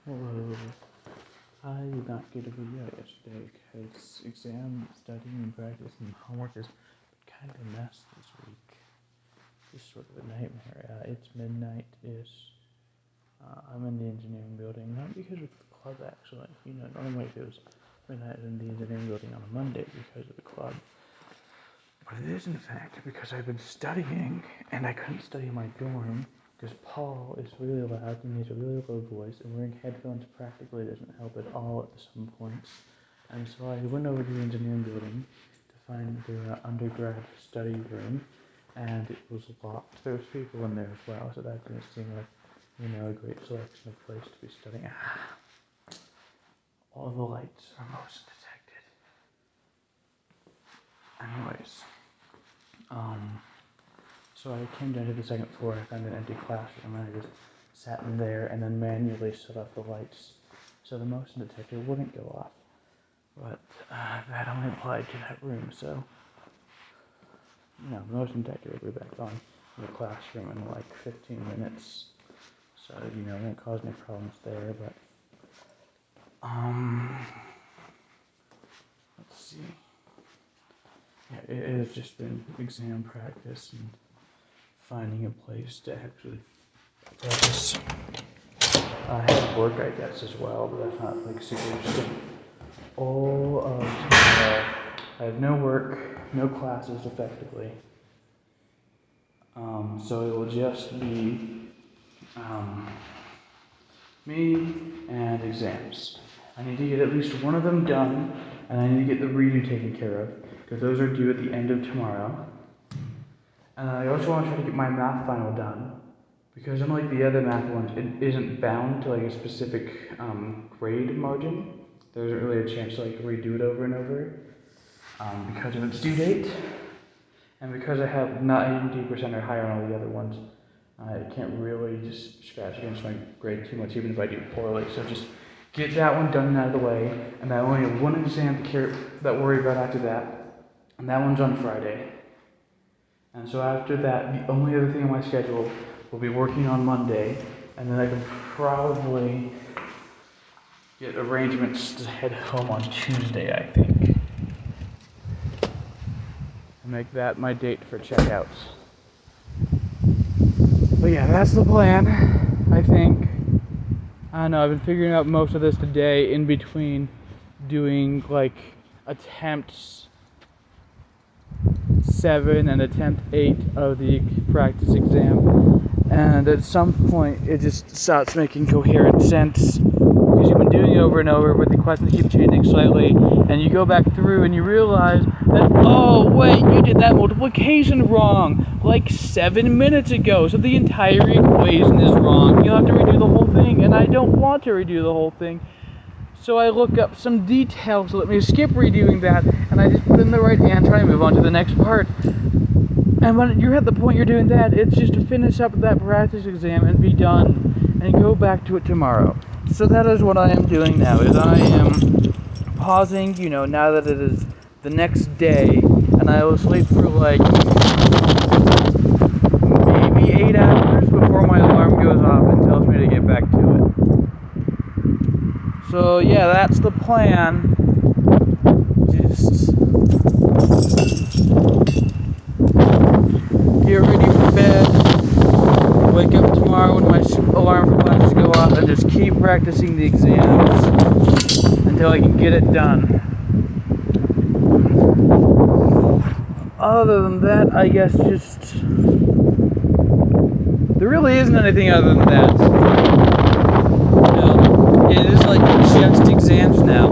Hello. I did not get a video yesterday because exam studying and practice and homework is kind of a mess this week. Just sort of a nightmare. It's midnight-ish. I'm in the engineering building, not because of the club actually. Normally if it was midnight in the engineering building on a Monday because of the club. But it is in fact because I've been studying and I couldn't study in my dorm. Because Paul is really loud and he has a really low voice, and wearing headphones practically doesn't help at all at some points. And so I went over to the engineering building to find the undergrad study room, and it was locked. There was people in there as well, so that didn't seem like, a great selection of place to be studying. All the lights are motion detected. Anyways, So I came down to the second floor, I found an empty classroom, and I just sat in there and then manually set up the lights so the motion detector wouldn't go off. But that only applied to that room, so the motion detector will be back on in the classroom in like 15 minutes. So, it won't cause any problems there, but let's see. Yeah, it has just been exam practice and finding a place to actually practice. I have work, I guess, as well, but that's not like super interesting. All of tomorrow, I have no work, no classes effectively. So it will just be me and exams. I need to get at least one of them done, and I need to get the redo taken care of, because those are due at the end of tomorrow. And I also want to try to get my math final done, because unlike the other math ones, it isn't bound to like a specific grade margin. There isn't really a chance to like redo it over and over because of its due date. And because I have not 80% or higher on all the other ones, I can't really just scratch against my grade too much, even if I do poorly. So just get that one done and out of the way, and I only have one exam to worry about after that, and that one's on Friday. And so after that, the only other thing on my schedule will be working on Monday, and then I can probably get arrangements to head home on Tuesday, I think. And make that my date for checkouts. But yeah, that's the plan, I think. I don't know, I've been figuring out most of this today in between doing like attempts 7 and attempt 8 of the practice exam, and at some point it just starts making coherent sense because you've been doing it over and over, but the questions keep changing slightly, and you go back through and you realize that, oh wait, you did that multiplication wrong like 7 minutes ago, so the entire equation is wrong. You'll have to redo the whole thing, and I don't want to redo the whole thing. So I look up some details to let me skip redoing that, and I just put in the right answer and I move on to the next part. And when you're at the point you're doing that, it's just to finish up that practice exam and be done, and go back to it tomorrow. So that is what I am doing now, is I am pausing, now that it is the next day, and I will sleep for like maybe 8 hours before my alarm goes off and tells me to get back to it. So yeah, that's the plan. Just get ready for bed, wake up tomorrow when my alarm for classes go off, and just keep practicing the exams until I can get it done. Other than that, I guess there really isn't anything other than that. It is like just exams now,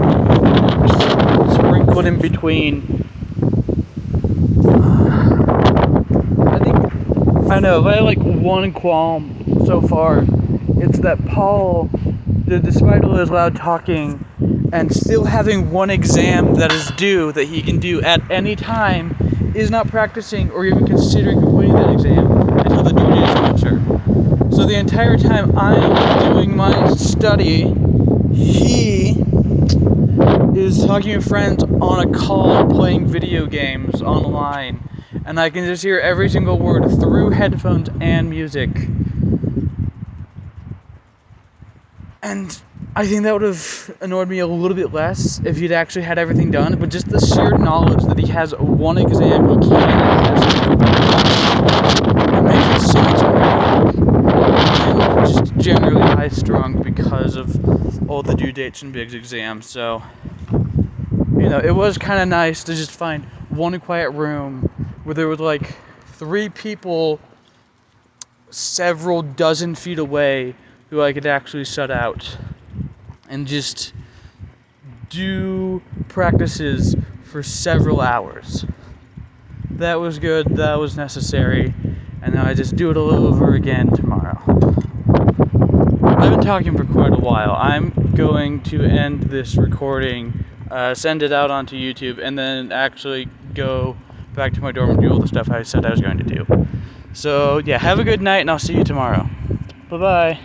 sprinkled in between. I know, if I have like one qualm so far, it's that Paul, despite all his loud talking, and still having one exam that is due, that he can do at any time, is not practicing or even considering completing that exam until the due date is closer. So the entire time I'm doing my study, he is talking to friends on a call, playing video games online, and I can just hear every single word through headphones and music. And I think that would have annoyed me a little bit less if he'd actually had everything done, but just the sheer knowledge that he has one exam he can't it makes it so much more. I'm just generally high-strung because of all the due dates and Big's exams, so, it was kind of nice to just find one quiet room where there was like 3 people several dozen feet away who I could actually shut out and just do practices for several hours. That was good, that was necessary, and now I just do it all over again tomorrow. I've been talking for quite a while. I'm going to end this recording, send it out onto YouTube, and then actually go back to my dorm and do all the stuff I said I was going to do. So, yeah, have a good night, and I'll see you tomorrow. Bye-bye.